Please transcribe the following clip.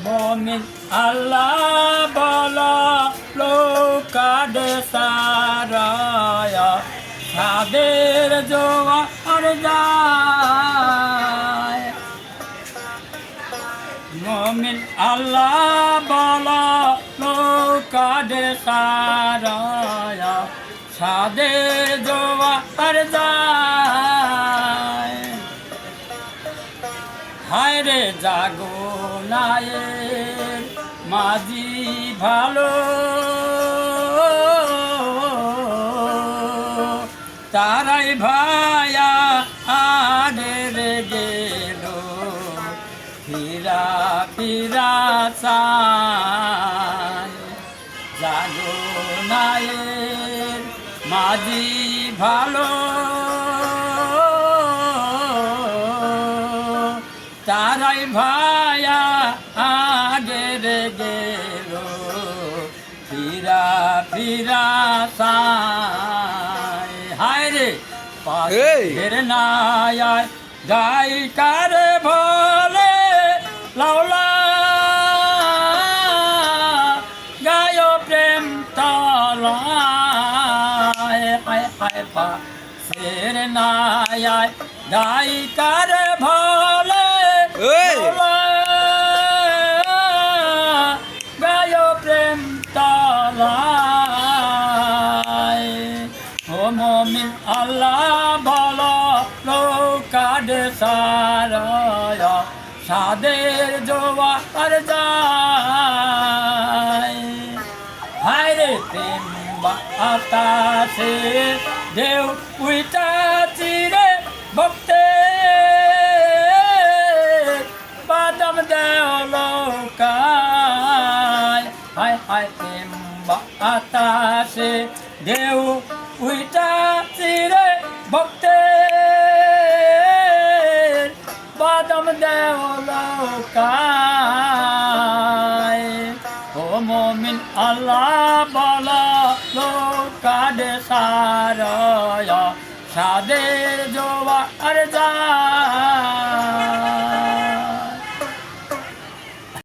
মমিন আল্লাহ বলা লোকাদে সারায়া সাদের জোয়ার যায় মমিন আল্লাহ বলা লোকাদে সারায়া সাদের জোয়ার যায় হায় রে জাগো নায়ের মাঝি ভালো তারাই ভায়া আদের গেল ফিরা ফিরা চায় জাগো নায়ের মাঝি ভালো তারাই ভায়া আগের গেল ফিরা ফিরা সায় হায় রে পাশের নায়ায় গাই কারে ভলে লাউলা গায় প্রেম তলায় হায় হায় পাশের নায়ায় গাই কারে ভলে গায় প্রেম তালায় ও মমিন আল্লাহ বলো লোকাদে সারায়া সাদের জোয়ার যায় হায় রে প্রেম বাতাসে ঢেউ উইটা চিরে ভক্তে বাদাম দেওলকায় হায় হায় প্রেম বাতাসে ঢেউ উইটা চিরে ভক্তে বাদাম দেওলকায় ও মমিন আল্লাহ বলা লোকাদে সারায়া সাদের জোয়ার যায়